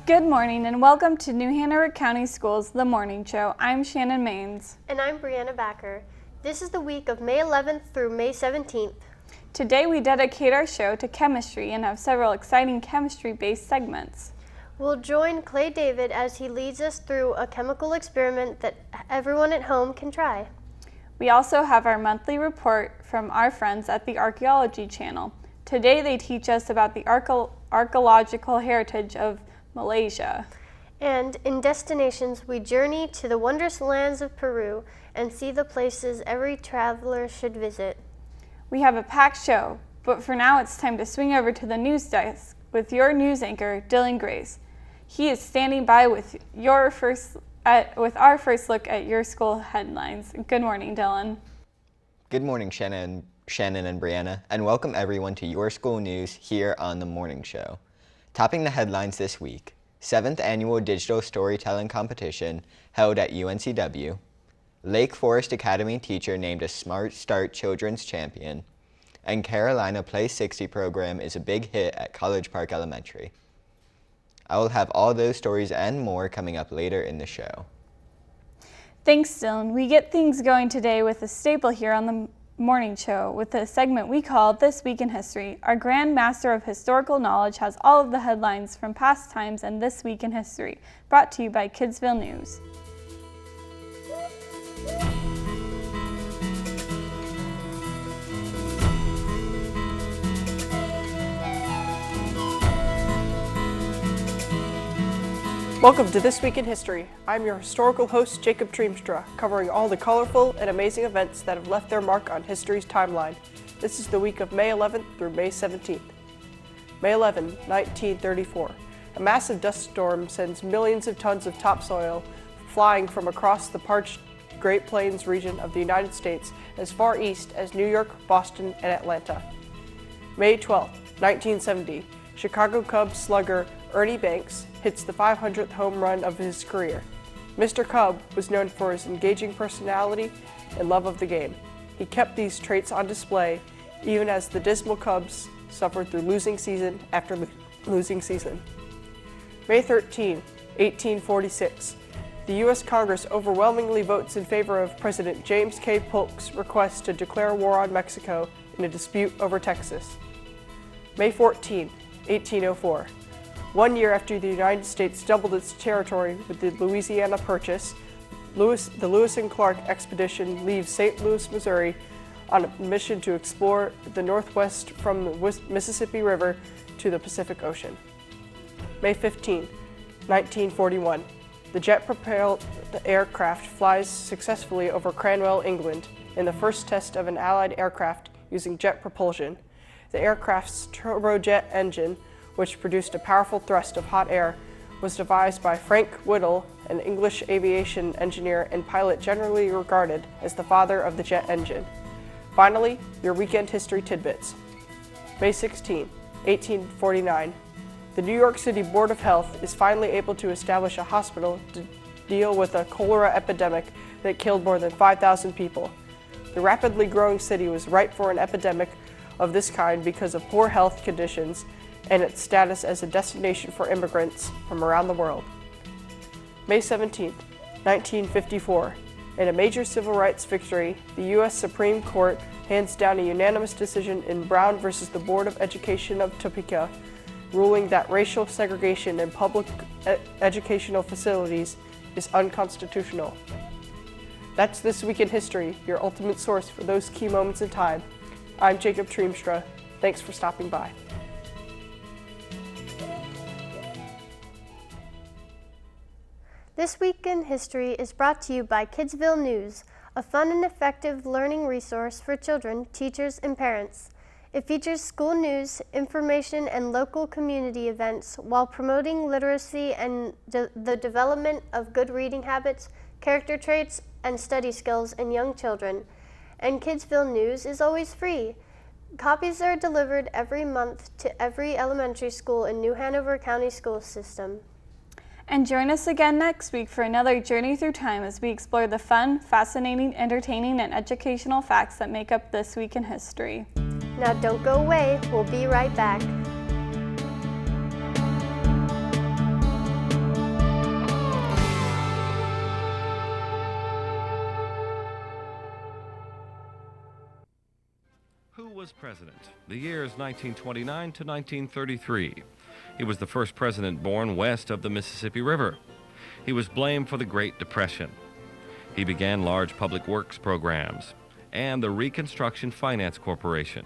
Good morning and welcome to New Hanover County Schools, The Morning Show. I'm Shannon Maines. And I'm Brianna Backer. This is the week of May 11th through May 17th. Today we dedicate our show to chemistry and have several exciting chemistry-based segments. We'll join Clay David as he leads us through a chemical experiment that everyone at home can try. We also have our monthly report from our friends at the Archaeology Channel. Today they teach us about the archaeological heritage of Malaysia. And in Destinations, we journey to the wondrous lands of Peru and see the places every traveler should visit. We have a packed show, but for now it's time to swing over to the news desk with your news anchor, Dylan Grace. He is standing by with our first look at your school headlines. Good morning, Dylan. Good morning, Shannon and Brianna, and welcome everyone to your school news here on The Morning Show. Topping the headlines this week, 7th Annual Digital Storytelling Competition held at UNCW, Lake Forest Academy teacher named a Smart Start Children's Champion, and Carolina Play 60 program is a big hit at College Park Elementary. I will have all those stories and more coming up later in the show. Thanks, Dylan. We get things going today with a staple here on the Morning Show with a segment we call This Week in History. Our Grand Master of Historical Knowledge has all of the headlines from past times and This Week in History, brought to you by Kidsville News. Welcome to This Week in History. I'm your historical host, Jacob Treemstra, covering all the colorful and amazing events that have left their mark on history's timeline. This is the week of May 11th through May 17th. May 11, 1934. A massive dust storm sends millions of tons of topsoil flying from across the parched Great Plains region of the United States as far east as New York, Boston, and Atlanta. May 12, 1970. Chicago Cubs slugger Ernie Banks hits the 500th home run of his career. Mr. Cub was known for his engaging personality and love of the game. He kept these traits on display even as the dismal Cubs suffered through losing season after losing season. May 13, 1846. The U.S. Congress overwhelmingly votes in favor of President James K. Polk's request to declare war on Mexico in a dispute over Texas. May 14, 1804. 1 year after the United States doubled its territory with the Louisiana Purchase, the Lewis and Clark expedition leaves St. Louis, Missouri on a mission to explore the Northwest from the Mississippi River to the Pacific Ocean. May 15, 1941. The jet-propelled aircraft flies successfully over Cranwell, England, in the first test of an Allied aircraft using jet propulsion. The aircraft's turbojet engine, which produced a powerful thrust of hot air, was devised by Frank Whittle, an English aviation engineer and pilot generally regarded as the father of the jet engine. Finally, your weekend history tidbits. May 16, 1849. The New York City Board of Health is finally able to establish a hospital to deal with a cholera epidemic that killed more than 5,000 people. The rapidly growing city was ripe for an epidemic of this kind because of poor health conditions and its status as a destination for immigrants from around the world. May 17, 1954. In a major civil rights victory, the U.S. Supreme Court hands down a unanimous decision in Brown versus the Board of Education of Topeka, ruling that racial segregation in public educational facilities is unconstitutional. That's This Week in History, your ultimate source for those key moments in time. I'm Jacob Treemstra. Thanks for stopping by. This Week in History is brought to you by Kidsville News. a fun and effective learning resource for children, teachers, and parents. It features school news, information, and local community events while promoting literacy and the development of good reading habits, character traits, and study skills in young children. And Kidsville News is always free. Copies are delivered every month to every elementary school in New Hanover County School System. And join us again next week for another journey through time as we explore the fun, fascinating, entertaining, and educational facts that make up This Week in History. Now don't go away, we'll be right back. Who was president? The year is 1929 to 1933. He was the first president born west of the Mississippi River. He was blamed for the Great Depression. He began large public works programs and the Reconstruction Finance Corporation.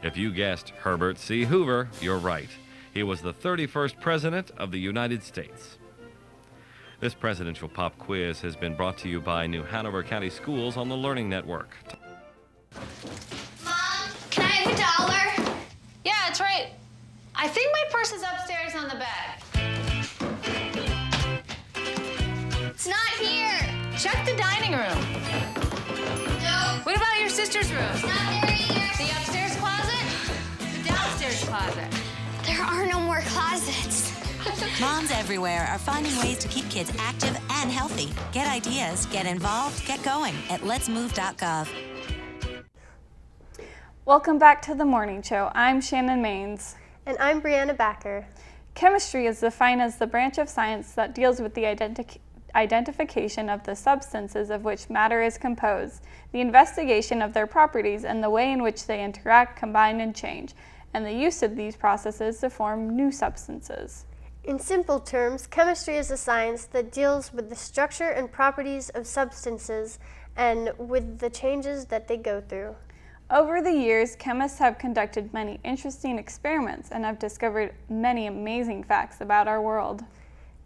If you guessed Herbert C. Hoover, you're right. He was the 31st President of the United States. This presidential pop quiz has been brought to you by New Hanover County Schools on the Learning Network. Mom, can I have $1? Yeah, it's right. I think my purse is upstairs on the bed. It's not here. Check the dining room. No. What about your sister's room? It's not there either. The upstairs closet? The downstairs closet? There are no more closets. Moms everywhere are finding ways to keep kids active and healthy. Get ideas, get involved, get going at letsmove.gov. Welcome back to the Morning Show. I'm Shannon Maines. And I'm Brianna Backer. Chemistry is defined as the branch of science that deals with the identification of the substances of which matter is composed, the investigation of their properties and the way in which they interact, combine, and change, and the use of these processes to form new substances. In simple terms, chemistry is a science that deals with the structure and properties of substances and with the changes that they go through. Over the years, chemists have conducted many interesting experiments and have discovered many amazing facts about our world.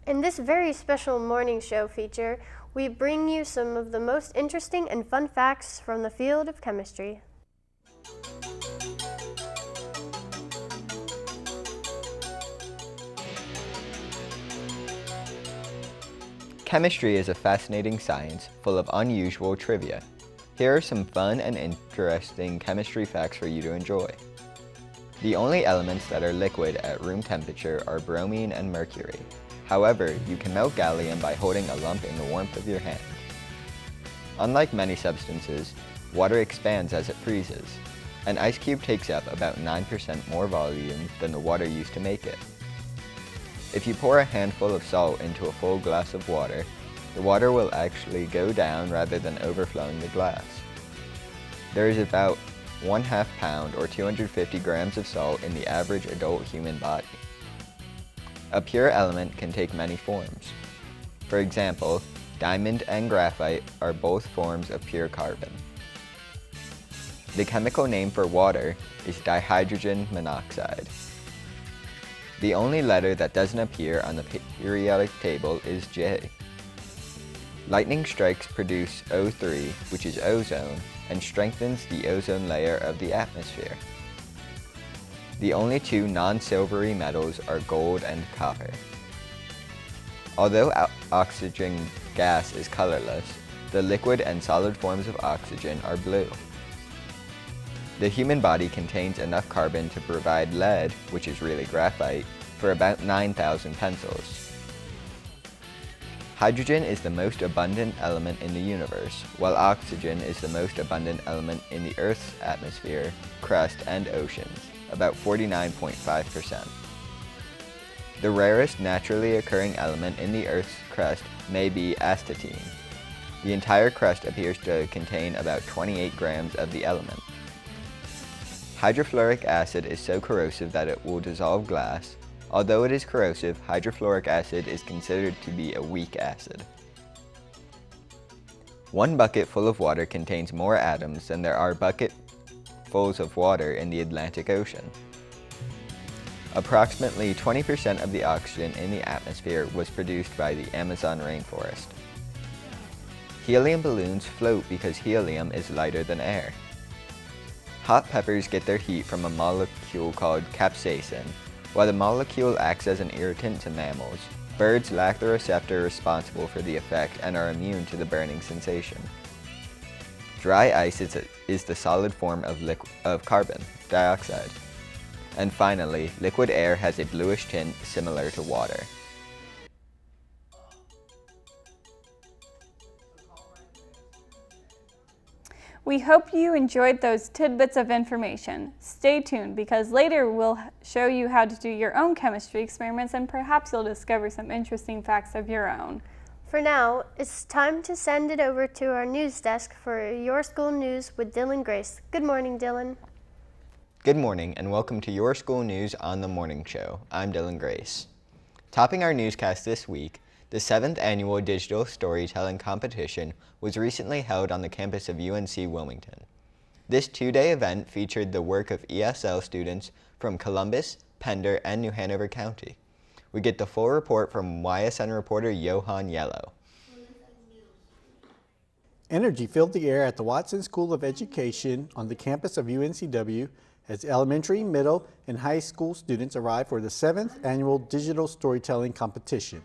In this very special morning show feature, we bring you some of the most interesting and fun facts from the field of chemistry. Chemistry is a fascinating science full of unusual trivia. Here are some fun and interesting chemistry facts for you to enjoy. The only elements that are liquid at room temperature are bromine and mercury. However, you can melt gallium by holding a lump in the warmth of your hand. Unlike many substances, water expands as it freezes. An ice cube takes up about 9% more volume than the water used to make it. If you pour a handful of salt into a full glass of water, the water will actually go down rather than overflowing the glass. There is about 1/2 pound or 250 grams of salt in the average adult human body. A pure element can take many forms. For example, diamond and graphite are both forms of pure carbon. The chemical name for water is dihydrogen monoxide. The only letter that doesn't appear on the periodic table is J. Lightning strikes produce O3, which is ozone, and strengthens the ozone layer of the atmosphere. The only two non-silvery metals are gold and copper. Although oxygen gas is colorless, the liquid and solid forms of oxygen are blue. The human body contains enough carbon to provide lead, which is really graphite, for about 9,000 pencils. Hydrogen is the most abundant element in the universe, while oxygen is the most abundant element in the Earth's atmosphere, crust, and oceans, about 49.5%. The rarest naturally occurring element in the Earth's crust may be astatine. The entire crust appears to contain about 28 grams of the element. Hydrofluoric acid is so corrosive that it will dissolve glass. Although it is corrosive, hydrofluoric acid is considered to be a weak acid. One bucket full of water contains more atoms than there are bucketfuls of water in the Atlantic Ocean. Approximately 20% of the oxygen in the atmosphere was produced by the Amazon rainforest. Helium balloons float because helium is lighter than air. Hot peppers get their heat from a molecule called capsaicin. While the molecule acts as an irritant to mammals, birds lack the receptor responsible for the effect and are immune to the burning sensation. Dry ice is the solid form of carbon dioxide. And finally, liquid air has a bluish tint similar to water. We hope you enjoyed those tidbits of information. Stay tuned because later we'll show you how to do your own chemistry experiments and perhaps you'll discover some interesting facts of your own. For now, it's time to send it over to our news desk for Your School News with Dylan Grace. Good morning, Dylan. Good morning and welcome to Your School News on the Morning Show. I'm Dylan Grace. Topping our newscast this week, the 7th Annual Digital Storytelling Competition was recently held on the campus of UNC Wilmington. This two-day event featured the work of ESL students from Columbus, Pender, and New Hanover County. We get the full report from YSN reporter Johan Yellow. Energy filled the air at the Watson School of Education on the campus of UNCW as elementary, middle, and high school students arrived for the 7th Annual Digital Storytelling Competition.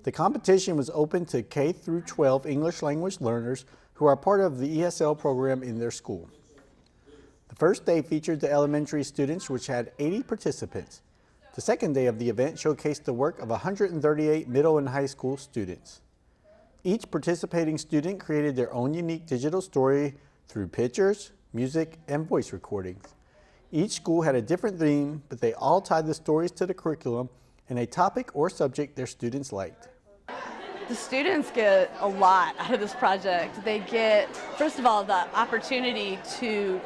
The competition was open to K through 12 English language learners who are part of the ESL program in their school. The first day featured the elementary students, which had 80 participants. The second day of the event showcased the work of 138 middle and high school students. Each participating student created their own unique digital story through pictures, music, and voice recordings. Each school had a different theme, but they all tied the stories to the curriculum and a topic or subject their students liked. The students get a lot out of this project. They get, first of all, the opportunity to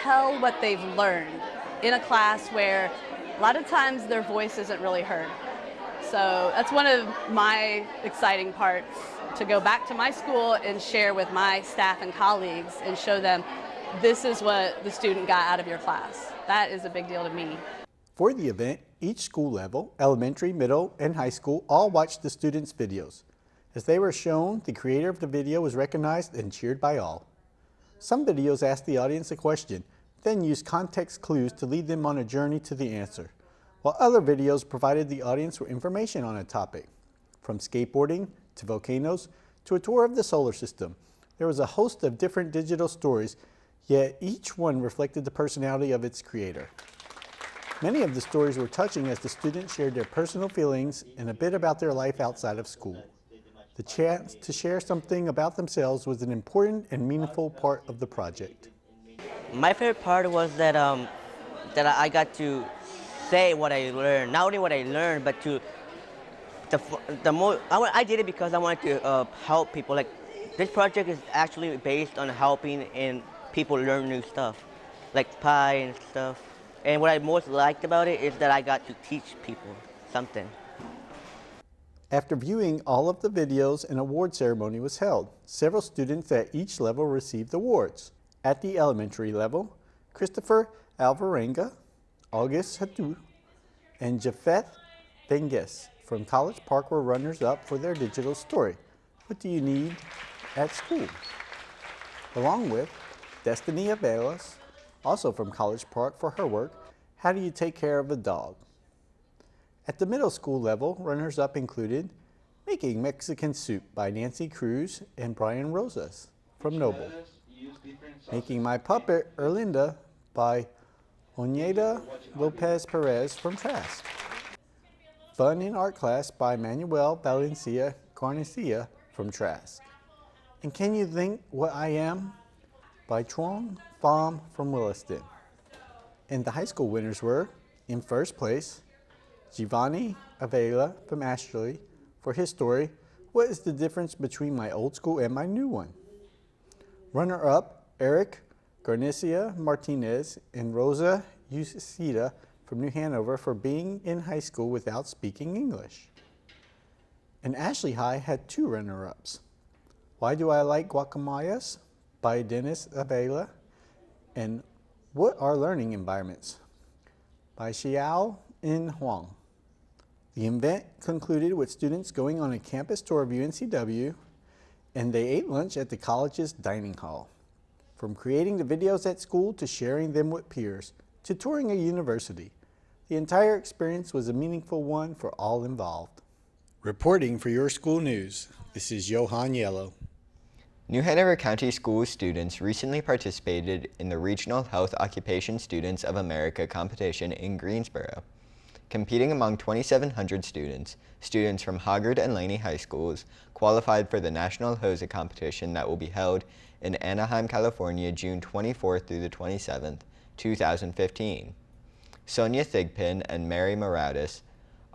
tell what they've learned in a class where a lot of times their voice isn't really heard. So that's one of my exciting parts, to go back to my school and share with my staff and colleagues and show them this is what the student got out of your class. That is a big deal to me. For the event, each school level, elementary, middle, and high school, all watched the students' videos. As they were shown, the creator of the video was recognized and cheered by all. Some videos asked the audience a question, then used context clues to lead them on a journey to the answer, while other videos provided the audience with information on a topic. From skateboarding to volcanoes to a tour of the solar system, there was a host of different digital stories, yet each one reflected the personality of its creator. Many of the stories were touching as the students shared their personal feelings and a bit about their life outside of school. The chance to share something about themselves was an important and meaningful part of the project. My favorite part was that I got to say what I learned. Not only what I learned, but I did it because I wanted to help people. Like, this project is actually based on helping and people learn new stuff, like pie and stuff. And what I most liked about it is that I got to teach people something. After viewing all of the videos, an award ceremony was held. Several students at each level received awards. At the elementary level, Christopher Alvarenga, August Hatu, and Jafeth Benges from College Park were runners-up for their digital story, What Do You Need at School? Along with Destiny Avelas, also from College Park, for her work, How Do You Take Care of a Dog? At the middle school level, runners-up included Making Mexican Soup by Nancy Cruz and Brian Rosas from Noble, Making My Puppet Erlinda by Oneida Lopez Perez from Trask, Fun in Art Class by Manuel Valencia Garcia from Trask, and Can You Think What I Am by Truong Pham from Williston. And the high school winners were, in first place, Giovanni Avila from Ashley for his story, What is the Difference Between My Old School and My New One? Runner-up, Eric Garcia Martinez and Rosa Ucida from New Hanover for being in high school without speaking English. And Ashley High had two runner-ups, Why Do I Like Guacamayas by Dennis Avila and What Are Learning Environments by Xiao In Huang. The event concluded with students going on a campus tour of UNCW and they ate lunch at the college's dining hall. From creating the videos at school to sharing them with peers to touring a university, the entire experience was a meaningful one for all involved. Reporting for your school news, this is Johan Yellow. New Hanover County Schools students recently participated in the Regional Health Occupation Students of America competition in Greensboro. Competing among 2,700 students, students from Hoggard and Laney High Schools qualified for the National HOSA competition that will be held in Anaheim, California, June 24th through the 27th, 2015. Sonia Thigpen and Mary Moratis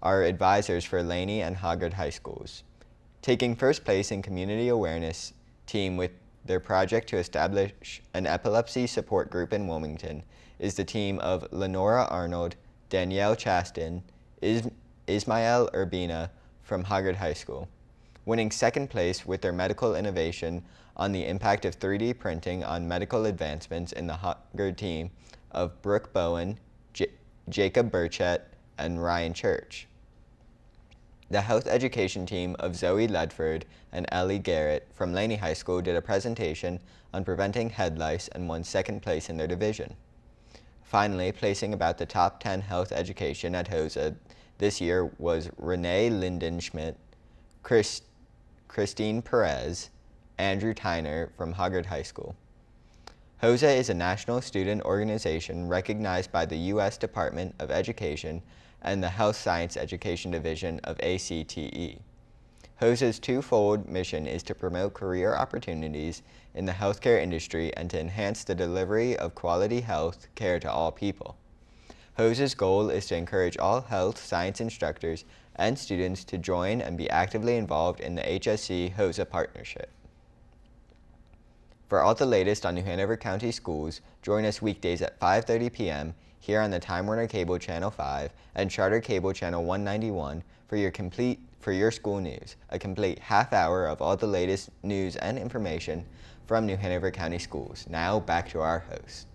are advisors for Laney and Hoggard High Schools. Taking first place in community awareness team with their project to establish an epilepsy support group in Wilmington is the team of Lenora Arnold, Danielle Chaston, Ismael Urbina from Hoggard High School. Winning second place with their medical innovation on the impact of 3D printing on medical advancements in the Hoggard team of Brooke Bowen, Jacob Burchett, and Ryan Church. The health education team of Zoe Ledford and Ellie Garrett from Laney High School did a presentation on preventing head lice and won second place in their division. Finally, placing about the top 10 health education at HOSA this year was Renee Lindenschmidt, Christine Perez, Andrew Tyner from Hoggard High School. HOSA is a national student organization recognized by the U.S. Department of Education and the Health Science Education Division of ACTE. HOSA's twofold mission is to promote career opportunities in the healthcare industry and to enhance the delivery of quality health care to all people. HOSA's goal is to encourage all health science instructors and students to join and be actively involved in the HSC-HOSA partnership. For all the latest on New Hanover County Schools, join us weekdays at 5:30 p.m. here on the Time Warner Cable Channel 5 and Charter Cable Channel 191 for your school news, a complete half hour of all the latest news and information from New Hanover County Schools. Now back to our host.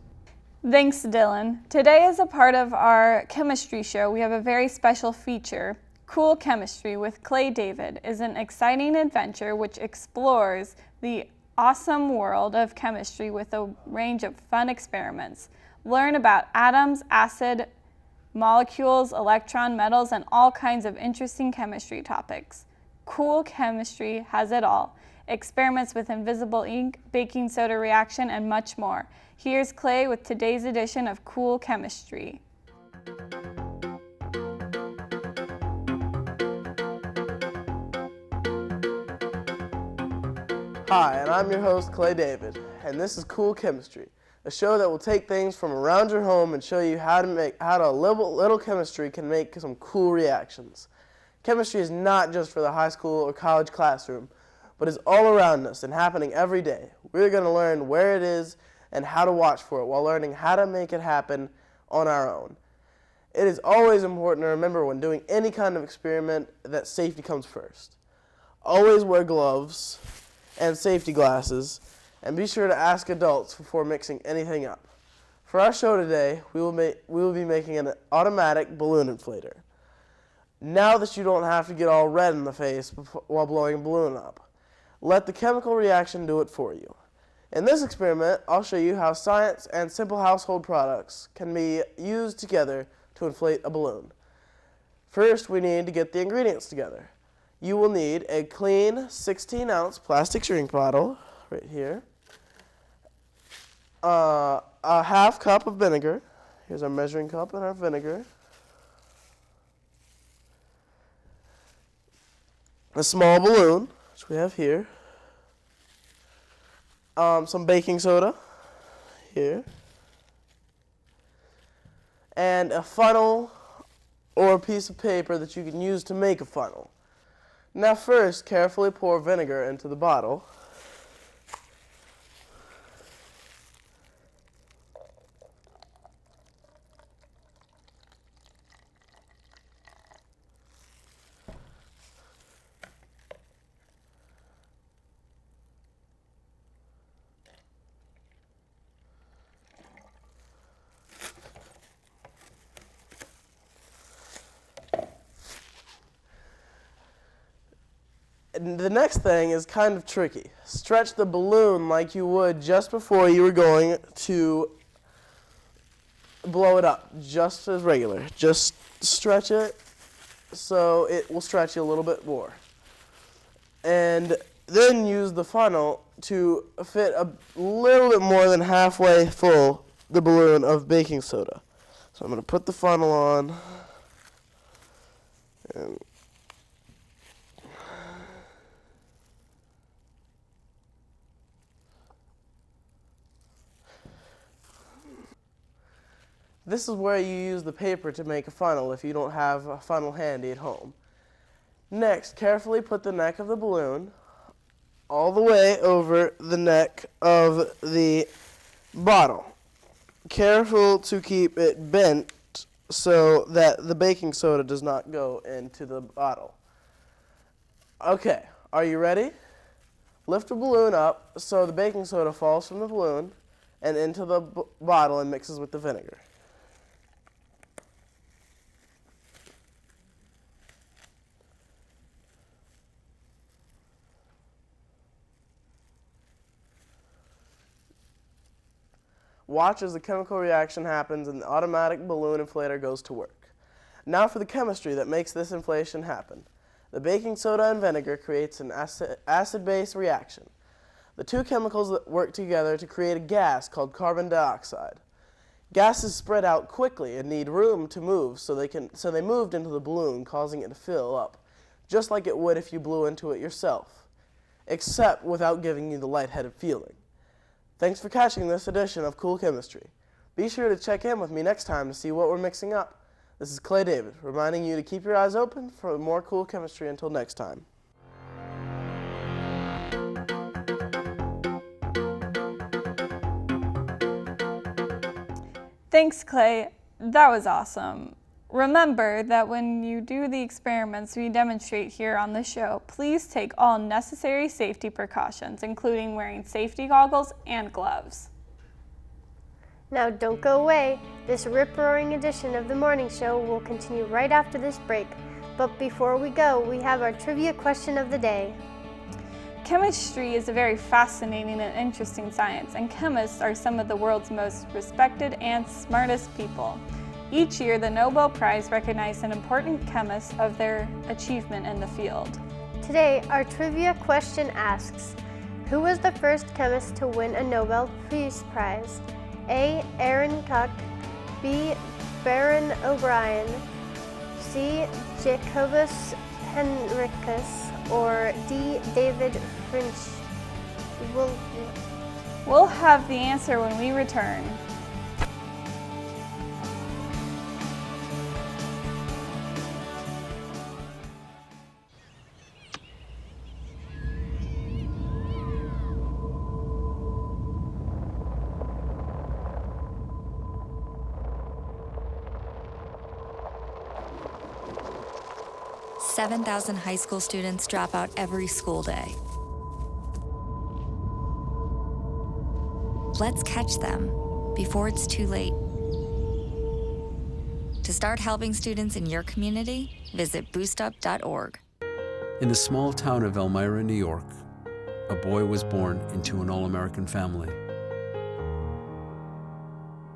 Thanks, Dylan. Today, as a part of our chemistry show, we have a very special feature. Cool Chemistry with Clay David is an exciting adventure which explores the awesome world of chemistry with a range of fun experiments. Learn about atoms, acid, molecules, electron, metals, and all kinds of interesting chemistry topics. Cool Chemistry has it all. Experiments with invisible ink, baking soda reaction, and much more. Here's Clay with today's edition of Cool Chemistry. Hi, and I'm your host, Clay David, and this is Cool Chemistry, a show that will take things from around your home and show you how a little chemistry can make some cool reactions. Chemistry is not just for the high school or college classroom, but is all around us and happening every day. We're going to learn where it is and how to watch for it while learning how to make it happen on our own. It is always important to remember when doing any kind of experiment that safety comes first. Always wear gloves and safety glasses, and be sure to ask adults before mixing anything up. For our show today, we will be making an automatic balloon inflator. Now that you don't have to get all red in the face while blowing a balloon up, let the chemical reaction do it for you. In this experiment, I'll show you how science and simple household products can be used together to inflate a balloon. First, we need to get the ingredients together. You will need a clean 16-ounce plastic drink bottle, right here, a half cup of vinegar. Here's our measuring cup and our vinegar. A small balloon, which we have here. Some baking soda, here. And a funnel or a piece of paper that you can use to make a funnel. Now first, carefully pour vinegar into the bottle. And the next thing is kind of tricky. Stretch the balloon like you would just before you were going to blow it up, just as regular. Just stretch it so it will stretch you a little bit more. And then use the funnel to fit a little bit more than halfway full the balloon of baking soda. So I'm going to put the funnel on. And this is where you use the paper to make a funnel if you don't have a funnel handy at home. Next, carefully put the neck of the balloon all the way over the neck of the bottle. Careful to keep it bent so that the baking soda does not go into the bottle. Okay, are you ready? Lift the balloon up so the baking soda falls from the balloon and into the bottle and mixes with the vinegar. Watch as the chemical reaction happens and the automatic balloon inflator goes to work. Now for the chemistry that makes this inflation happen. The baking soda and vinegar creates an acid-base reaction. The two chemicals that work together to create a gas called carbon dioxide. Gases spread out quickly and need room to move, so they moved into the balloon, causing it to fill up, just like it would if you blew into it yourself, except without giving you the lightheaded feeling. Thanks for catching this edition of Cool Chemistry. Be sure to check in with me next time to see what we're mixing up. This is Clay David, reminding you to keep your eyes open for more cool chemistry until next time. Thanks, Clay. That was awesome. Remember that when you do the experiments we demonstrate here on the show, please take all necessary safety precautions, including wearing safety goggles and gloves. Now don't go away. This rip-roaring edition of the morning show will continue right after this break. But before we go, we have our trivia question of the day. Chemistry is a very fascinating and interesting science, and chemists are some of the world's most respected and smartest people. Each year, the Nobel Prize recognizes an important chemist of their achievement in the field. Today, our trivia question asks, who was the first chemist to win a Nobel Peace Prize? A. Aaron Koch, B. Baron O'Brien, C. Jacobus Henricus, or D. David French? We'll have the answer when we return. Seven 7,000 high school students drop out every school day. Let's catch them before it's too late. To start helping students in your community, visit boostup.org. In the small town of Elmira, New York, a boy was born into an all-American family.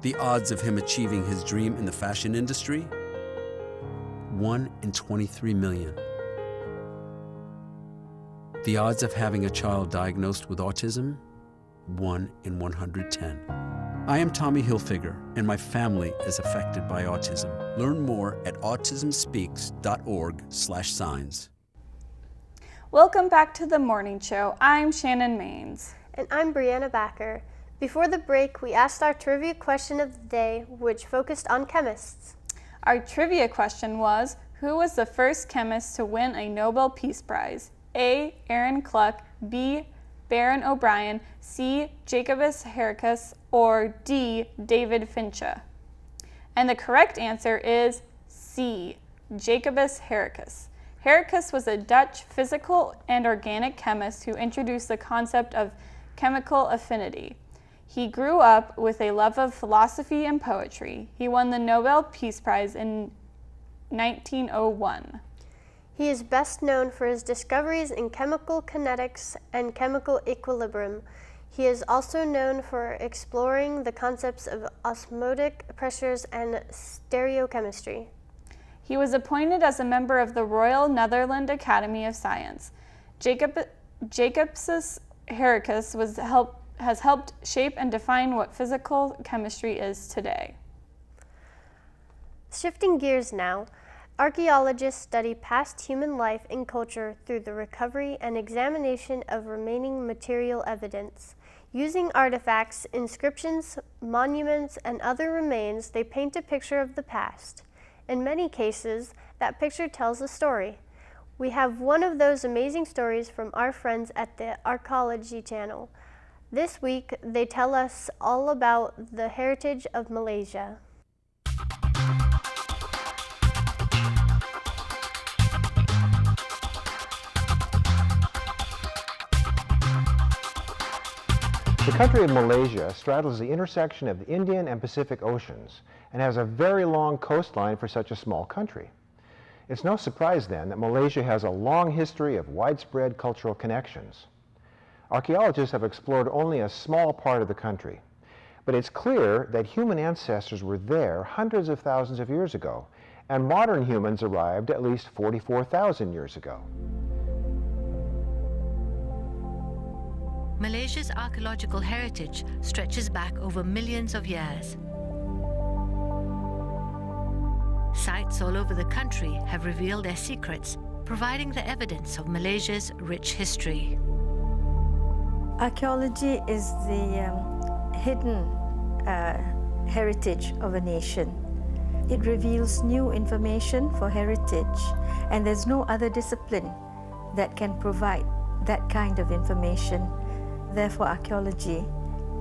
The odds of him achieving his dream in the fashion industry? 1 in 23 million. The odds of having a child diagnosed with autism? 1 in 110. I am Tommy Hilfiger, and my family is affected by autism. Learn more at autismspeaks.org/signs. Welcome back to the morning show. I'm Shannon Maines. And I'm Brianna Backer. Before the break, we asked our trivia question of the day, which focused on chemists. Our trivia question was, who was the first chemist to win a Nobel Peace Prize? A. Aaron Koch, B. Baron O'Brien, C. Jacobus Henricus, or D. David Fincha? And the correct answer is C. Jacobus Henricus. Henricus was a Dutch physical and organic chemist who introduced the concept of chemical affinity. He grew up with a love of philosophy and poetry. He won the Nobel Peace Prize in 1901. He is best known for his discoveries in chemical kinetics and chemical equilibrium. He is also known for exploring the concepts of osmotic pressures and stereochemistry. He was appointed as a member of the Royal Netherlands Academy of Science. Jacobus Heracus has helped shape and define what physical chemistry is today. Shifting gears now, archaeologists study past human life and culture through the recovery and examination of remaining material evidence. Using artifacts, inscriptions, monuments, and other remains, they paint a picture of the past. In many cases, that picture tells a story. We have one of those amazing stories from our friends at the Archaeology Channel. This week, they tell us all about the heritage of Malaysia. The country of Malaysia straddles the intersection of the Indian and Pacific Oceans and has a very long coastline for such a small country. It's no surprise then that Malaysia has a long history of widespread cultural connections. Archaeologists have explored only a small part of the country, but it's clear that human ancestors were there hundreds of thousands of years ago, and modern humans arrived at least 44,000 years ago. Malaysia's archaeological heritage stretches back over millions of years. Sites all over the country have revealed their secrets, providing the evidence of Malaysia's rich history. Archaeology is the hidden heritage of a nation. It reveals new information for heritage, and there's no other discipline that can provide that kind of information. Therefore, archaeology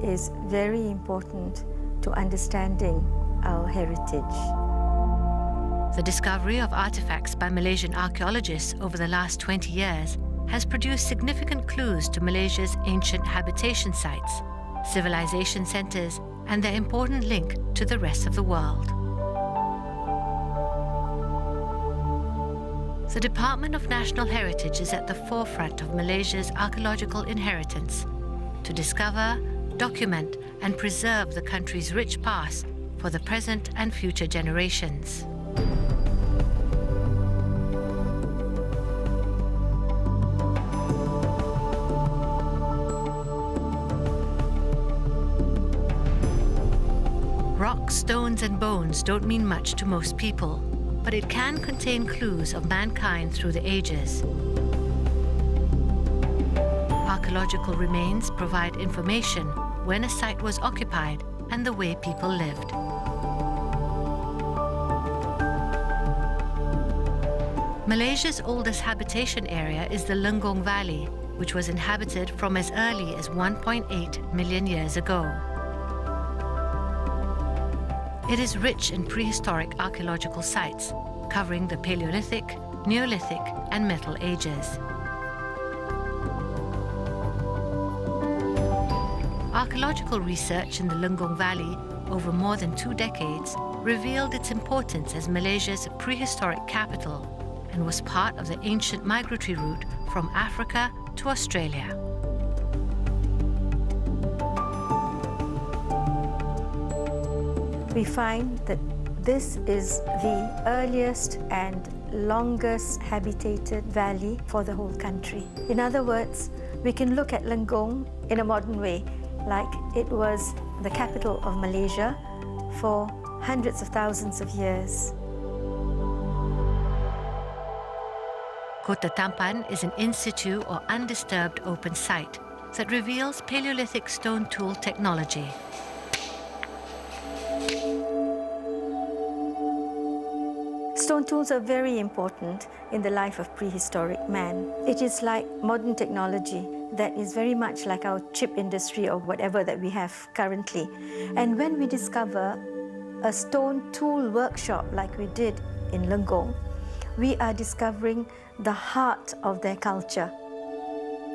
is very important to understanding our heritage. The discovery of artifacts by Malaysian archaeologists over the last 20 years has produced significant clues to Malaysia's ancient habitation sites, civilization centers, and their important link to the rest of the world. The Department of National Heritage is at the forefront of Malaysia's archaeological inheritance to discover, document, and preserve the country's rich past for the present and future generations. Rocks, stones, and bones don't mean much to most people, but it can contain clues of mankind through the ages. Archaeological remains provide information when a site was occupied and the way people lived. Malaysia's oldest habitation area is the Lenggong Valley, which was inhabited from as early as 1.8 million years ago. It is rich in prehistoric archaeological sites, covering the Paleolithic, Neolithic, and Metal Ages. Archaeological research in the Lenggong Valley over more than 2 decades revealed its importance as Malaysia's prehistoric capital and was part of the ancient migratory route from Africa to Australia. We find that this is the earliest and longest habitated valley for the whole country. In other words, we can look at Lenggong in a modern way, like it was the capital of Malaysia for hundreds of thousands of years. Kota Tampan is an in situ or undisturbed open site that reveals Paleolithic stone tool technology. Stone tools are very important in the life of prehistoric man. It is like modern technology that is very much like our chip industry or whatever that we have currently. And when we discover a stone tool workshop like we did in Lenggong, we are discovering the heart of their culture.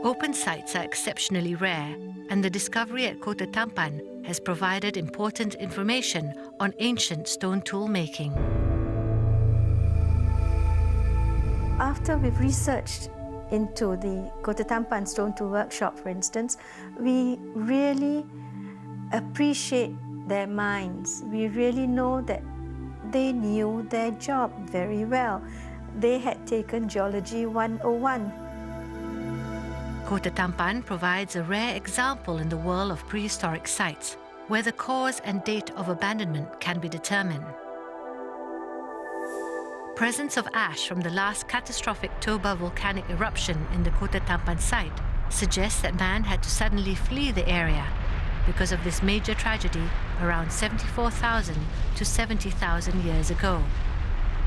Open sites are exceptionally rare, and the discovery at Kota Tampan has provided important information on ancient stone tool making. After we've researched into the Kota Tampan Stone Tool Workshop, for instance, we really appreciate their minds. We really know that they knew their job very well. They had taken Geology 101. Kota Tampan provides a rare example in the world of prehistoric sites, where the cause and date of abandonment can be determined. Presence of ash from the last catastrophic Toba volcanic eruption in the Kota Tampan site suggests that man had to suddenly flee the area because of this major tragedy around 74,000 to 70,000 years ago,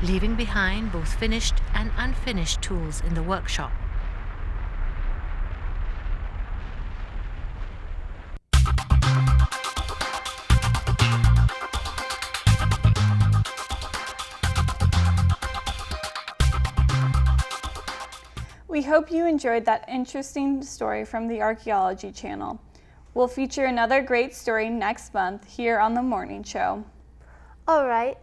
leaving behind both finished and unfinished tools in the workshop. We hope you enjoyed that interesting story from the Archaeology Channel. We'll feature another great story next month here on The Morning Show. All right,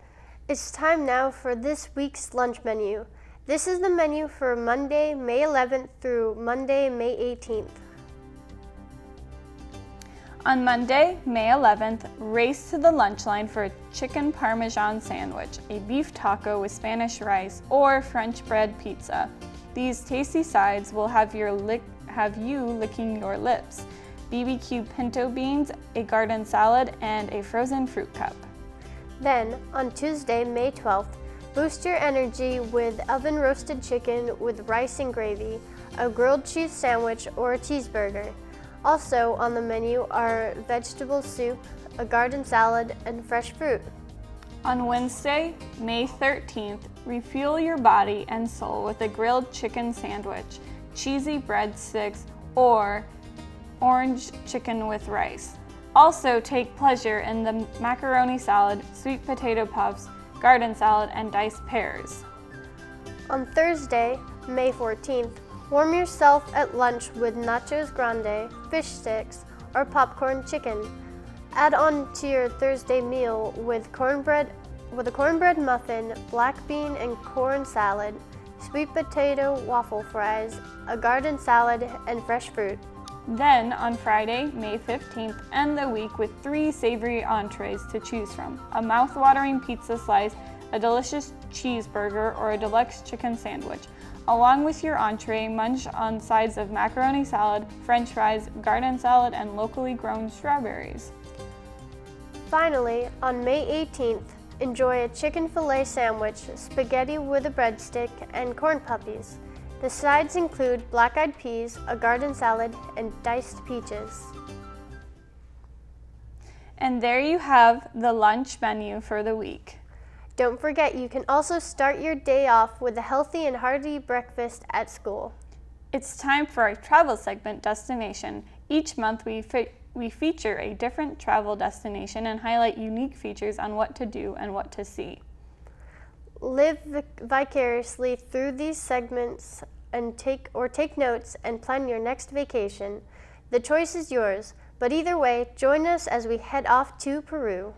it's time now for this week's lunch menu. This is the menu for Monday, May 11th through Monday, May 18th. On Monday, May 11th, race to the lunch line for a chicken parmesan sandwich, a beef taco with Spanish rice, or French bread pizza. These tasty sides will have you licking your lips. BBQ pinto beans, a garden salad, and a frozen fruit cup. Then, on Tuesday, May 12th, boost your energy with oven roasted chicken with rice and gravy, a grilled cheese sandwich, or a cheeseburger. Also on the menu are vegetable soup, a garden salad, and fresh fruit. On Wednesday, May 13th, refuel your body and soul with a grilled chicken sandwich, cheesy breadsticks, or orange chicken with rice. Also take pleasure in the macaroni salad, sweet potato puffs, garden salad, and diced pears. On Thursday, May 14th, warm yourself at lunch with nachos grande, fish sticks, or popcorn chicken. Add on to your Thursday meal with a cornbread muffin, black bean and corn salad, sweet potato waffle fries, a garden salad, and fresh fruit. Then, on Friday, May 15th, end the week with 3 savory entrees to choose from: a mouth-watering pizza slice, a delicious cheeseburger, or a deluxe chicken sandwich. Along with your entree, munch on sides of macaroni salad, french fries, garden salad, and locally grown strawberries. Finally, on May 18th, enjoy a chicken fillet sandwich, spaghetti with a breadstick, and corn puppies. The sides include black-eyed peas, a garden salad, and diced peaches. And there you have the lunch menu for the week. Don't forget, you can also start your day off with a healthy and hearty breakfast at school. It's time for our travel segment, Destination. Each month we feature a different travel destination and highlight unique features on what to do and what to see. Live vicariously through these segments and take notes and plan your next vacation. The choice is yours, but either way, join us as we head off to Peru.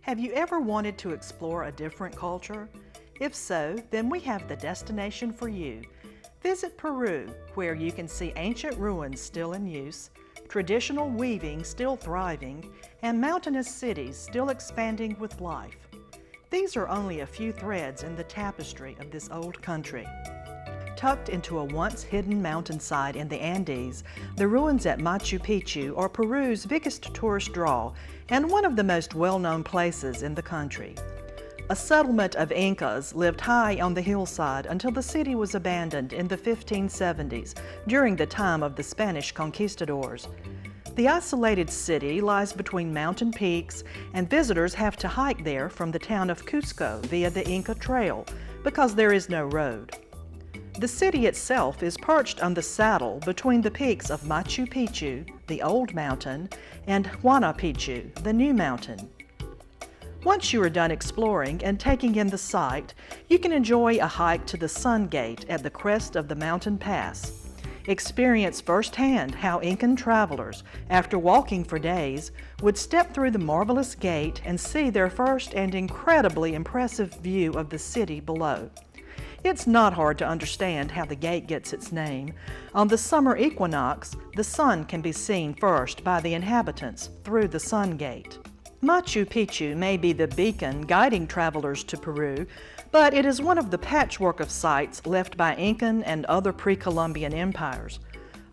Have you ever wanted to explore a different culture? If so, then we have the destination for you. Visit Peru, where you can see ancient ruins still in use, traditional weaving still thriving, and mountainous cities still expanding with life. These are only a few threads in the tapestry of this old country. Tucked into a once hidden mountainside in the Andes, the ruins at Machu Picchu are Peru's biggest tourist draw and one of the most well-known places in the country. A settlement of Incas lived high on the hillside until the city was abandoned in the 1570s during the time of the Spanish conquistadors. The isolated city lies between mountain peaks, and visitors have to hike there from the town of Cusco via the Inca Trail because there is no road. The city itself is perched on the saddle between the peaks of Machu Picchu, the old mountain, and Huayna Picchu, the new mountain. Once you are done exploring and taking in the site, you can enjoy a hike to the Sun Gate at the crest of the mountain pass. experience firsthand how Incan travelers, after walking for days, would step through the marvelous gate and see their first and incredibly impressive view of the city below. It's not hard to understand how the gate gets its name. On the summer equinox, the sun can be seen first by the inhabitants through the Sun Gate. Machu Picchu may be the beacon guiding travelers to Peru, but it is one of the patchwork of sites left by Incan and other pre-Columbian empires.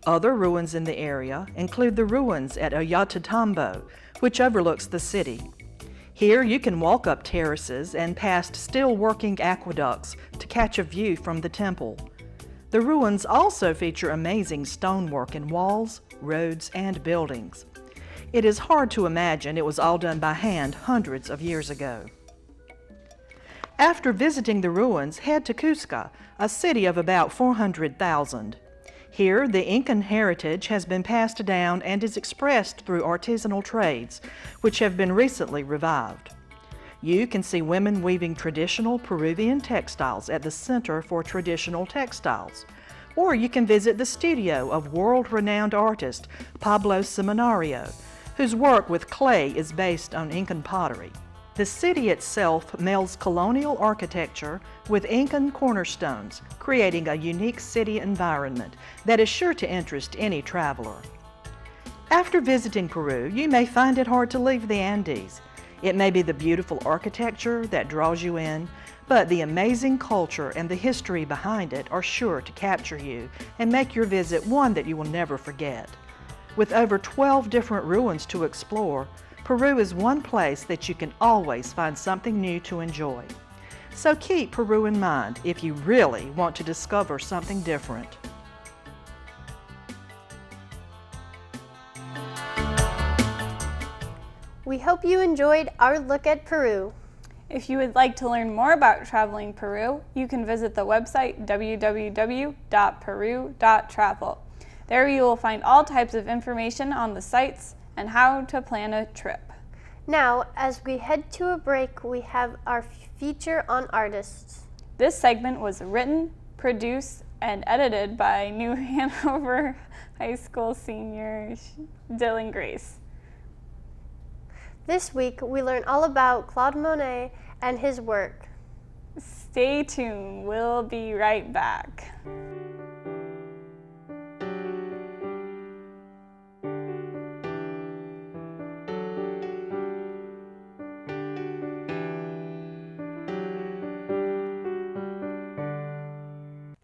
Other ruins in the area include the ruins at Ollantaytambo, which overlooks the city. Here you can walk up terraces and past still working aqueducts to catch a view from the temple. The ruins also feature amazing stonework in walls, roads, and buildings. It is hard to imagine it was all done by hand hundreds of years ago. After visiting the ruins, head to Cusco, a city of about 400,000. Here, the Incan heritage has been passed down and is expressed through artisanal trades, which have been recently revived. You can see women weaving traditional Peruvian textiles at the Center for Traditional Textiles. Or you can visit the studio of world-renowned artist Pablo Seminario, whose work with clay is based on Incan pottery. The city itself melds colonial architecture with Incan cornerstones, creating a unique city environment that is sure to interest any traveler. After visiting Peru, you may find it hard to leave the Andes. It may be the beautiful architecture that draws you in, but the amazing culture and the history behind it are sure to capture you and make your visit one that you will never forget. With over 12 different ruins to explore, Peru is one place that you can always find something new to enjoy. So keep Peru in mind if you really want to discover something different. We hope you enjoyed our look at Peru. If you would like to learn more about traveling Peru, you can visit the website www.peru.travel. There you will find all types of information on the sites and how to plan a trip. Now, as we head to a break, we have our feature on artists. This segment was written, produced, and edited by New Hanover High School senior Dylan Grace. This week, we learn all about Claude Monet and his work. Stay tuned. We'll be right back.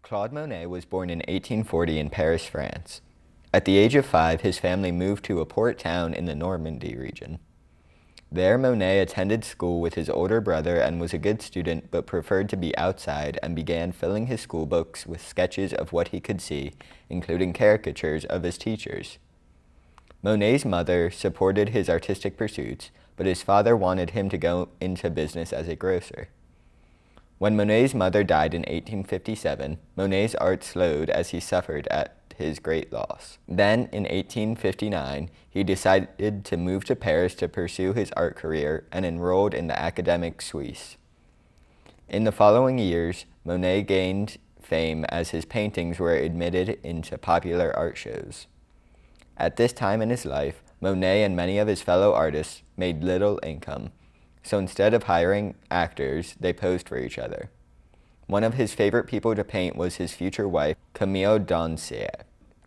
Claude Monet was born in 1840 in Paris, France. At the age of 5, his family moved to a port town in the Normandy region. There, Monet attended school with his older brother and was a good student but preferred to be outside and began filling his school books with sketches of what he could see, including caricatures of his teachers. Monet's mother supported his artistic pursuits, but his father wanted him to go into business as a grocer. When Monet's mother died in 1857, Monet's art slowed as he suffered at his great loss. Then, in 1859, he decided to move to Paris to pursue his art career and enrolled in the Académie Suisse. In the following years, Monet gained fame as his paintings were admitted into popular art shows. At this time in his life, Monet and many of his fellow artists made little income, so instead of hiring actors, they posed for each other. One of his favorite people to paint was his future wife, Camille Dancier.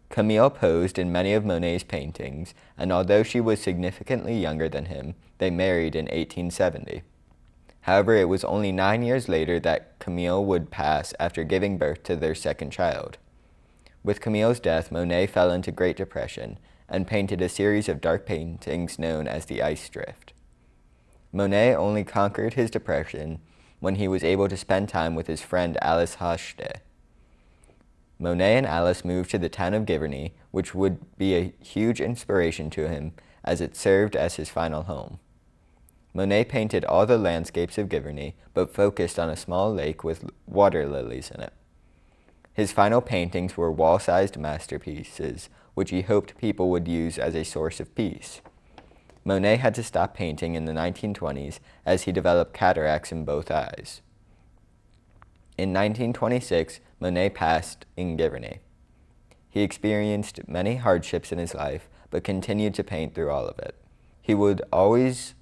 Camille posed in many of Monet's paintings, and although she was significantly younger than him, they married in 1870. However, it was only 9 years later that Camille would pass after giving birth to their second child. With Camille's death, Monet fell into Great Depression and painted a series of dark paintings known as the Ice Drift. Monet only conquered his depression when he was able to spend time with his friend Alice Hochste. Monet and Alice moved to the town of Giverny, which would be a huge inspiration to him as it served as his final home. Monet painted all the landscapes of Giverny, but focused on a small lake with water lilies in it. His final paintings were wall-sized masterpieces, which he hoped people would use as a source of peace. Monet had to stop painting in the 1920s as he developed cataracts in both eyes. In 1926, Monet passed in Giverny. He experienced many hardships in his life, but continued to paint through all of it. He would always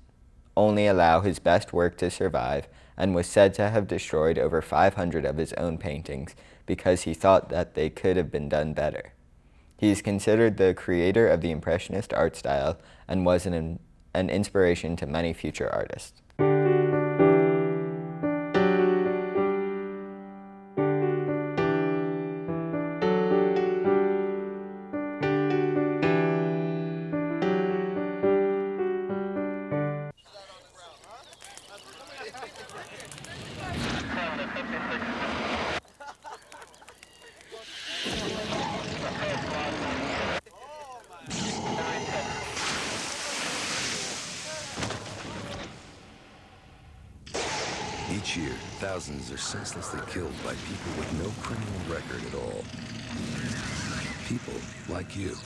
only allow his best work to survive, and was said to have destroyed over 500 of his own paintings because he thought that they could have been done better. He is considered the creator of the Impressionist art style and was an inspiration to many future artists. Each year, thousands are senselessly killed by people with no criminal record at all. People like you.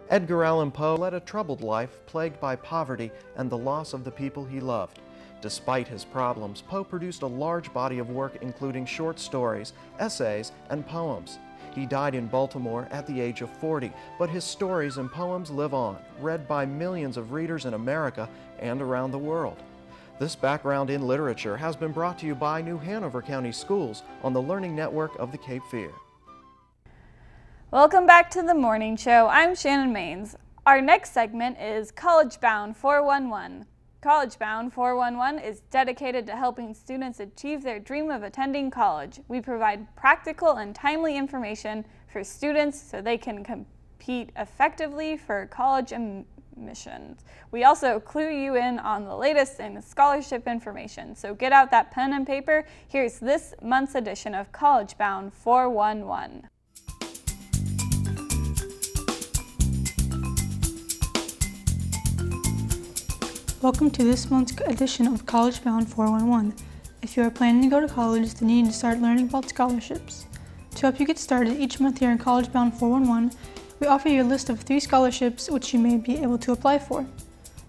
Edgar Allan Poe led a troubled life plagued by poverty and the loss of the people he loved. Despite his problems, Poe produced a large body of work including short stories, essays, and poems. He died in Baltimore at the age of 40, but his stories and poems live on, read by millions of readers in America and around the world. This background in literature has been brought to you by New Hanover County Schools on the Learning Network of the Cape Fear. Welcome back to the morning show. I'm Shannon Maines. Our next segment is College Bound 411. College Bound 411 is dedicated to helping students achieve their dream of attending college. We provide practical and timely information for students so they can compete effectively for college admissions. We also clue you in on the latest in scholarship information. So get out that pen and paper. Here's this month's edition of College Bound 411. Welcome to this month's edition of College Bound 411. If you are planning to go to college, then you need to start learning about scholarships. To help you get started, each month here in College Bound 411, we offer you a list of 3 scholarships which you may be able to apply for.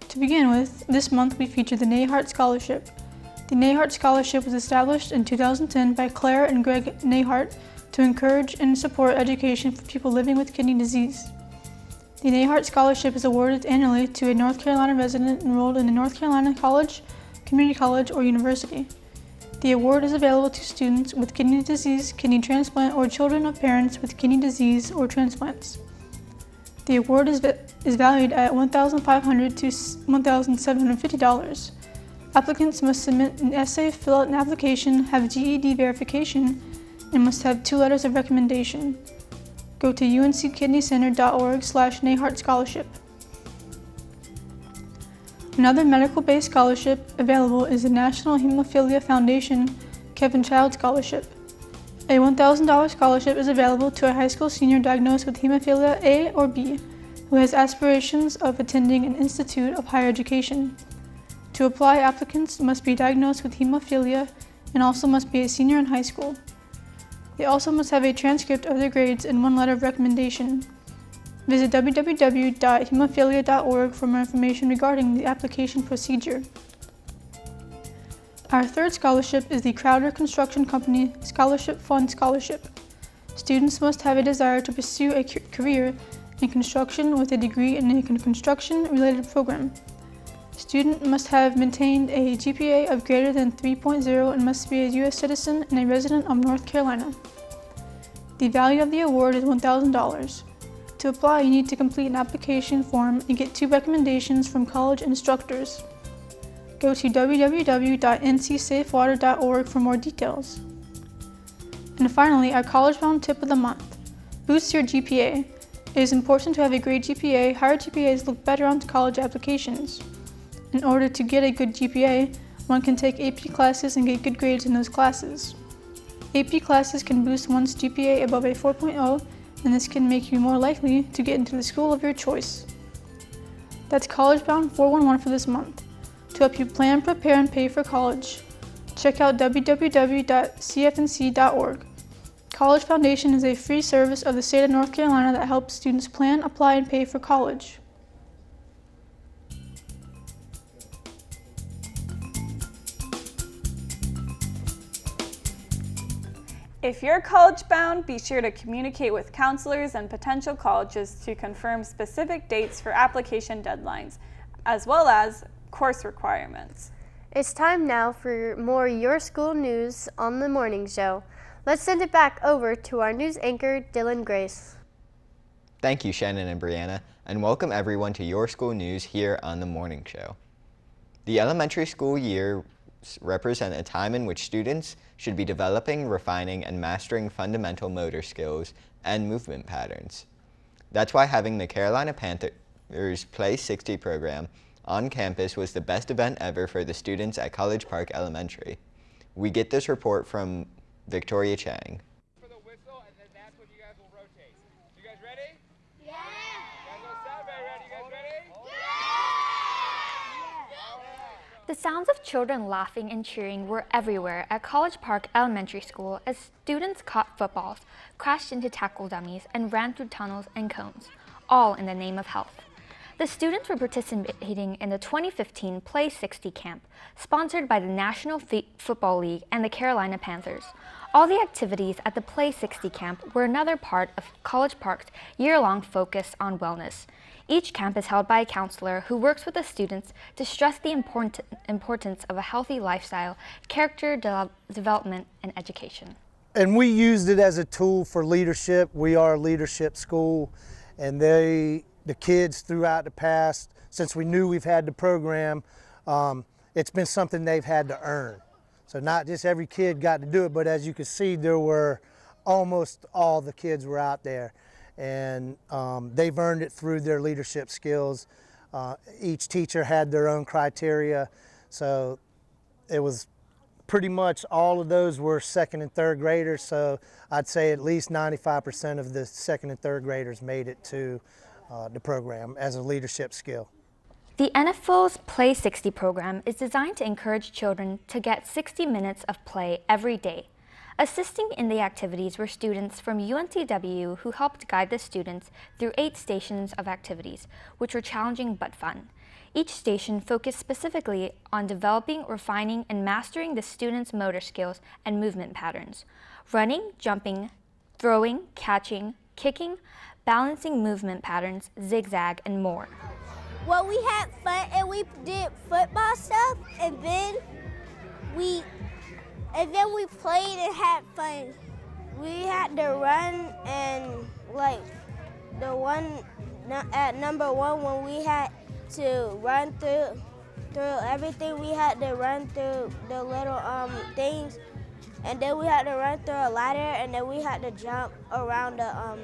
To begin with, this month we feature the Nahart Scholarship. The Nahart Scholarship was established in 2010 by Claire and Greg Nahart to encourage and support education for people living with kidney disease. The Nahart Scholarship is awarded annually to a North Carolina resident enrolled in a North Carolina college, community college, or university. The award is available to students with kidney disease, kidney transplant, or children of parents with kidney disease or transplants. The award is valued at $1,500 to $1,750. Applicants must submit an essay, fill out an application, have GED verification, and must have 2 letters of recommendation. Go to unckidneycenter.org/Nahart Scholarship. Another medical-based scholarship available is the National Hemophilia Foundation Kevin Child Scholarship. A $1,000 scholarship is available to a high school senior diagnosed with hemophilia A or B who has aspirations of attending an institute of higher education. To apply, applicants must be diagnosed with hemophilia and also must be a senior in high school. They also must have a transcript of their grades and 1 letter of recommendation. Visit www.hemophilia.org for more information regarding the application procedure. Our third scholarship is the Crowder Construction Company Scholarship Fund Scholarship. Students must have a desire to pursue a career in construction with a degree in a construction-related program. Student must have maintained a GPA of greater than 3.0 and must be a U.S. citizen and a resident of North Carolina. The value of the award is $1,000. To apply, you need to complete an application form and get 2 recommendations from college instructors. Go to www.ncsafewater.org for more details. And finally, our College Bound Tip of the Month. Boost your GPA. It is important to have a great GPA. Higher GPAs look better on college applications. In order to get a good GPA, one can take AP classes and get good grades in those classes. AP classes can boost one's GPA above a 4.0, and this can make you more likely to get into the school of your choice. That's College Bound 411 for this month. To help you plan, prepare, and pay for college, check out www.cfnc.org. College Foundation is a free service of the state of North Carolina that helps students plan, apply, and pay for college. If you're college bound, be sure to communicate with counselors and potential colleges to confirm specific dates for application deadlines, as well as course requirements. It's time now for more Your School News on the Morning Show. Let's send it back over to our news anchor, Dylan Grace. Thank you, Shannon and Brianna, and welcome everyone to Your School News here on the Morning Show. The elementary school year represent a time in which students should be developing, refining, and mastering fundamental motor skills and movement patterns. That's why having the Carolina Panthers Play 60 program on campus was the best event ever for the students at College Park Elementary. We get this report from Victoria Chang. For the whistle, and then that's when you guys will rotate. You guys ready? Yeah! You guys don't sound very ready. You guys ready? The sounds of children laughing and cheering were everywhere at College Park Elementary School as students caught footballs, crashed into tackle dummies, and ran through tunnels and cones, all in the name of health. The students were participating in the 2015 Play 60 camp, sponsored by the National Football League and the Carolina Panthers. All the activities at the Play 60 camp were another part of College Park's year-long focus on wellness. Each camp is held by a counselor who works with the students to stress the importance of a healthy lifestyle, character development, and education. And we used it as a tool for leadership. We are a leadership school, and the kids throughout the past, since we knew we've had the program, it's been something they've had to earn. So not just every kid got to do it, but as you can see, there were almost all the kids were out there. And they've earned it through their leadership skills. Each teacher had their own criteria, so it was pretty much all of those were second and third graders, so I'd say at least 95% of the second and third graders made it to the program as a leadership skill. The NFL's Play 60 program is designed to encourage children to get 60 minutes of play every day. Assisting in the activities were students from UNCW who helped guide the students through 8 stations of activities, which were challenging but fun. Each station focused specifically on developing, refining, and mastering the students' motor skills and movement patterns. Running, jumping, throwing, catching, kicking, balancing movement patterns, zigzag, and more. Well, we had fun and we did football stuff, and then we played and had fun. We had to run, and like the one at number 1, when we had to run through everything, we had to run through the little things, and then we had to run through a ladder, and then we had to jump around the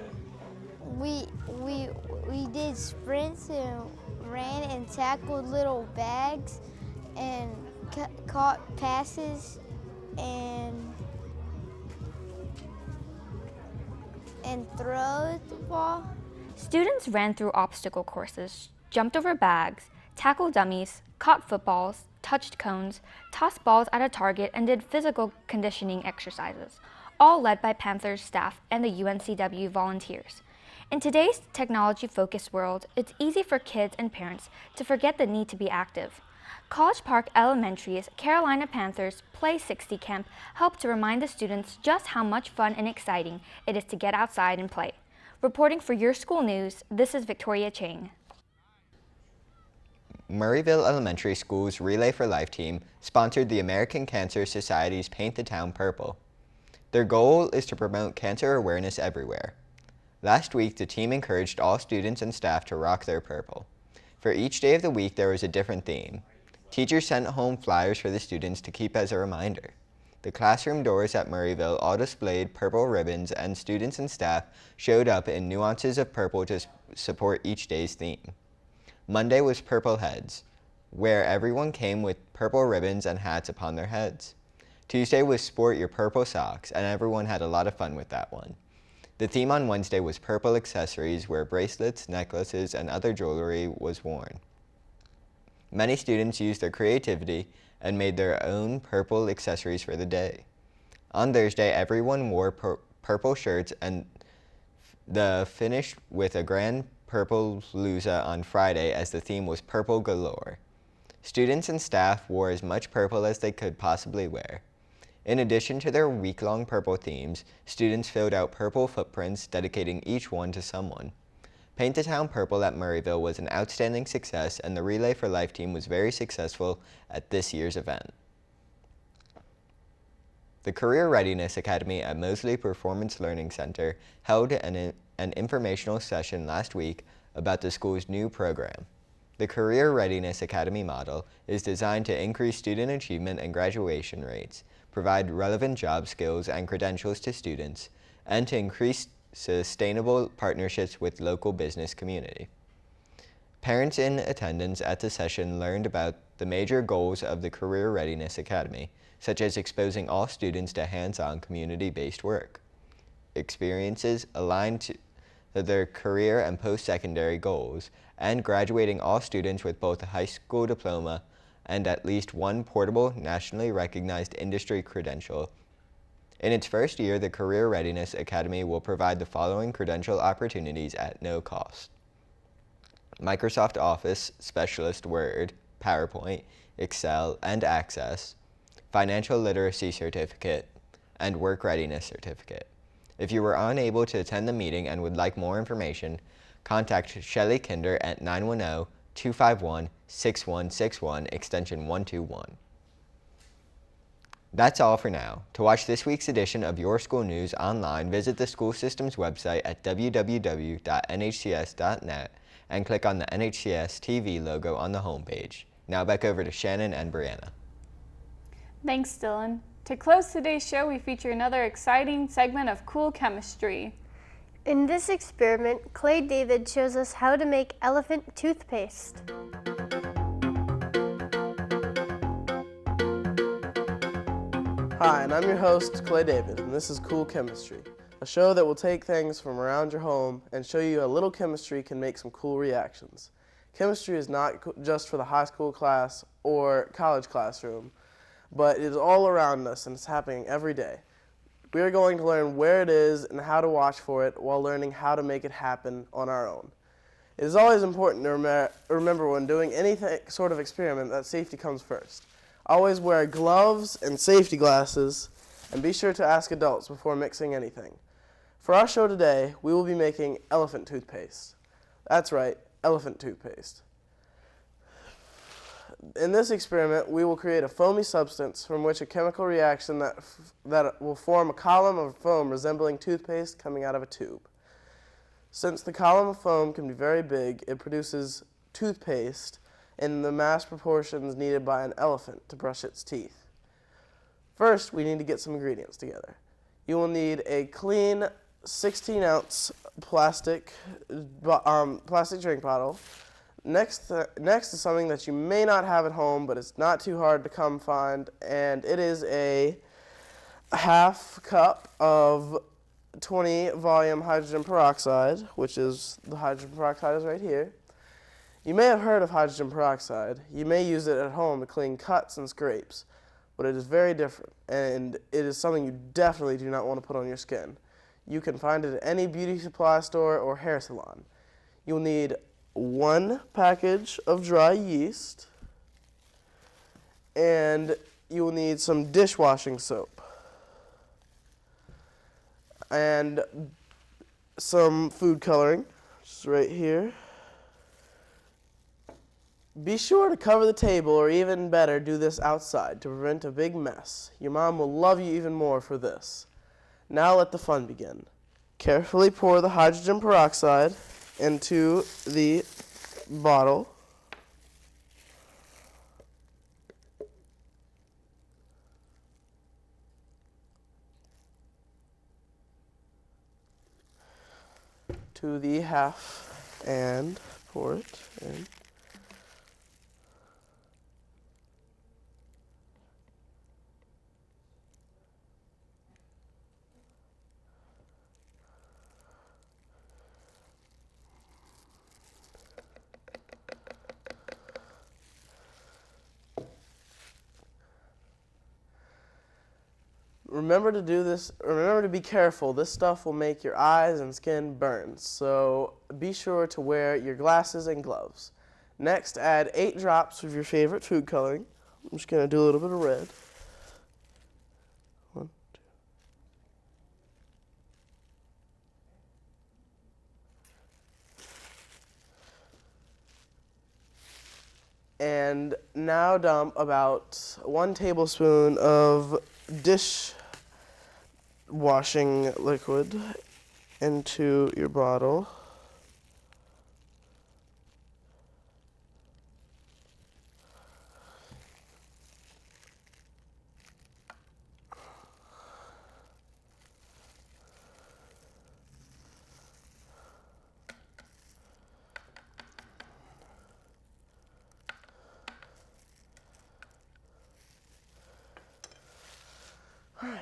we did sprints and ran and tackled little bags and caught passes and throw the ball. Students ran through obstacle courses, jumped over bags, tackled dummies, caught footballs, touched cones, tossed balls at a target, and did physical conditioning exercises, all led by Panthers staff and the UNCW volunteers. In today's technology-focused world, it's easy for kids and parents to forget the need to be active. College Park Elementary's Carolina Panthers Play 60 camp helped to remind the students just how much fun and exciting it is to get outside and play. Reporting for Your School News, this is Victoria Chang. Murrayville Elementary School's Relay for Life team sponsored the American Cancer Society's Paint the Town Purple. Their goal is to promote cancer awareness everywhere. Last week, the team encouraged all students and staff to rock their purple. For each day of the week, there was a different theme. Teachers sent home flyers for the students to keep as a reminder. The classroom doors at Murrayville all displayed purple ribbons, and students and staff showed up in nuances of purple to support each day's theme. Monday was Purple Heads, where everyone came with purple ribbons and hats upon their heads. Tuesday was Sport Your Purple Socks, and everyone had a lot of fun with that one. The theme on Wednesday was Purple Accessories, where bracelets, necklaces, and other jewelry was worn. Many students used their creativity and made their own purple accessories for the day. On Thursday, everyone wore purple shirts, and the finished with a grand purple palooza on Friday, as the theme was Purple Galore. Students and staff wore as much purple as they could possibly wear. In addition to their week-long purple themes, students filled out purple footprints dedicating each one to someone. Paint the Town Purple at Murrayville was an outstanding success, and the Relay for Life team was very successful at this year's event. The Career Readiness Academy at Mosley Performance Learning Center held an informational session last week about the school's new program. The Career Readiness Academy model is designed to increase student achievement and graduation rates, provide relevant job skills and credentials to students, and to increase sustainable partnerships with local business community. Parents in attendance at the session learned about the major goals of the Career Readiness Academy, such as exposing all students to hands-on community-based work, experiences aligned to their career and post-secondary goals, and graduating all students with both a high school diploma and at least one portable, nationally recognized industry credential. In its first year, the Career Readiness Academy will provide the following credential opportunities at no cost: Microsoft Office Specialist Word, PowerPoint, Excel, and Access, Financial Literacy Certificate, and Work Readiness Certificate. If you were unable to attend the meeting and would like more information, contact Shelley Kinder at 910-251-6161, extension 121. That's all for now. To watch this week's edition of Your School News online, visit the school system's website at www.nhcs.net and click on the NHCS TV logo on the homepage. Now back over to Shannon and Brianna. Thanks, Dylan. To close today's show, we feature another exciting segment of Cool Chemistry. In this experiment, Clay David shows us how to make elephant toothpaste. Hi, and I'm your host, Clay David, and this is Cool Chemistry, a show that will take things from around your home and show you how little chemistry can make some cool reactions. Chemistry is not just for the high school class or college classroom, but it is all around us and it's happening every day. We are going to learn where it is and how to watch for it while learning how to make it happen on our own. It is always important to remember when doing any sort of experiment that safety comes first. Always wear gloves and safety glasses, and be sure to ask adults before mixing anything. For our show today, we will be making elephant toothpaste. That's right, elephant toothpaste. In this experiment, we will create a foamy substance from which a chemical reaction that will form a column of foam resembling toothpaste coming out of a tube. Since the column of foam can be very big, it produces toothpaste in the mass proportions needed by an elephant to brush its teeth. First, we need to get some ingredients together. You will need a clean 16-ounce plastic drink bottle. Next is something that you may not have at home, but it's not too hard to come find, and it is a half cup of 20 volume hydrogen peroxide, which is the hydrogen peroxide is right here. You may have heard of hydrogen peroxide. You may use it at home to clean cuts and scrapes, but it is very different, and it is something you definitely do not want to put on your skin. You can find it at any beauty supply store or hair salon. You'll need 1 package of dry yeast, and you will need some dishwashing soap and some food coloring, which is right here. Be sure to cover the table, or even better, do this outside to prevent a big mess. Your mom will love you even more for this. Now let the fun begin. Carefully pour the hydrogen peroxide into the bottle. To the half and pour it in. Remember to do this, remember to be careful. This stuff will make your eyes and skin burn, so be sure to wear your glasses and gloves. Next, add 8 drops of your favorite food coloring. I'm just going to do a little bit of red. And now dump about 1 tablespoon of dishwashing liquid into your bottle. All right.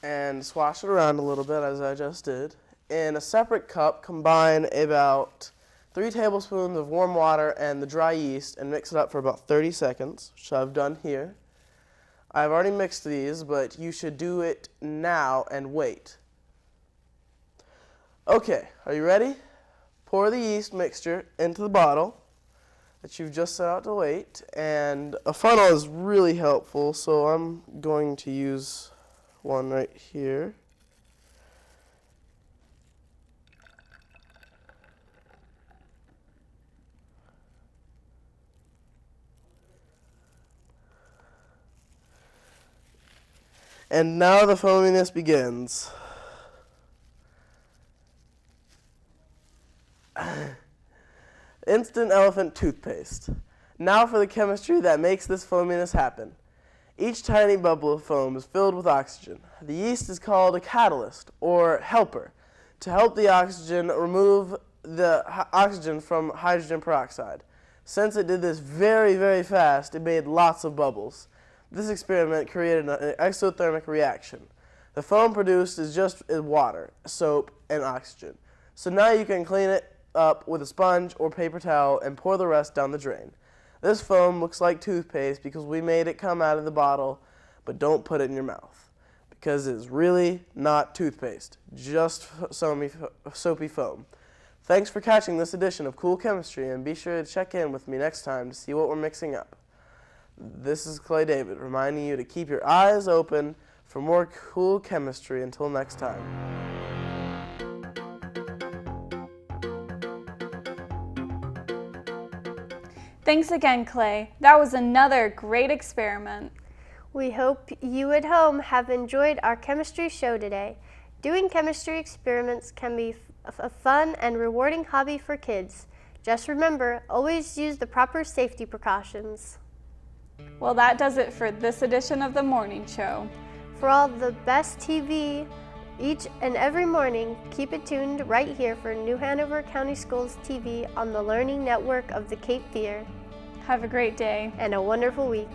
And swash it around a little bit as I just did. In a separate cup, combine about 3 tablespoons of warm water and the dry yeast and mix it up for about 30 seconds, which I've done here. I've already mixed these, but you should do it now and wait. Okay, are you ready? Pour the yeast mixture into the bottle that you've just set out to wait, and a funnel is really helpful, so I'm going to use one right here. And now the foaminess begins. Instant elephant toothpaste. Now for the chemistry that makes this foaminess happen. Each tiny bubble of foam is filled with oxygen. The yeast is called a catalyst, or helper, to help the oxygen remove the oxygen from hydrogen peroxide. Since it did this very, very fast, it made lots of bubbles. This experiment created an exothermic reaction. The foam produced is just water, soap, and oxygen. So now you can clean it up with a sponge or paper towel and pour the rest down the drain. This foam looks like toothpaste because we made it come out of the bottle, but don't put it in your mouth because it's really not toothpaste, just soapy foam. Thanks for catching this edition of Cool Chemistry, and be sure to check in with me next time to see what we're mixing up. This is Clay David reminding you to keep your eyes open for more cool chemistry. Until next time. Thanks again, Clay. That was another great experiment. We hope you at home have enjoyed our chemistry show today. Doing chemistry experiments can be a fun and rewarding hobby for kids. Just remember, always use the proper safety precautions. Well, that does it for this edition of The Morning Show. For all the best TV each and every morning, keep it tuned right here for New Hanover County Schools TV on the Learning Network of the Cape Fear. Have a great day. And a wonderful week.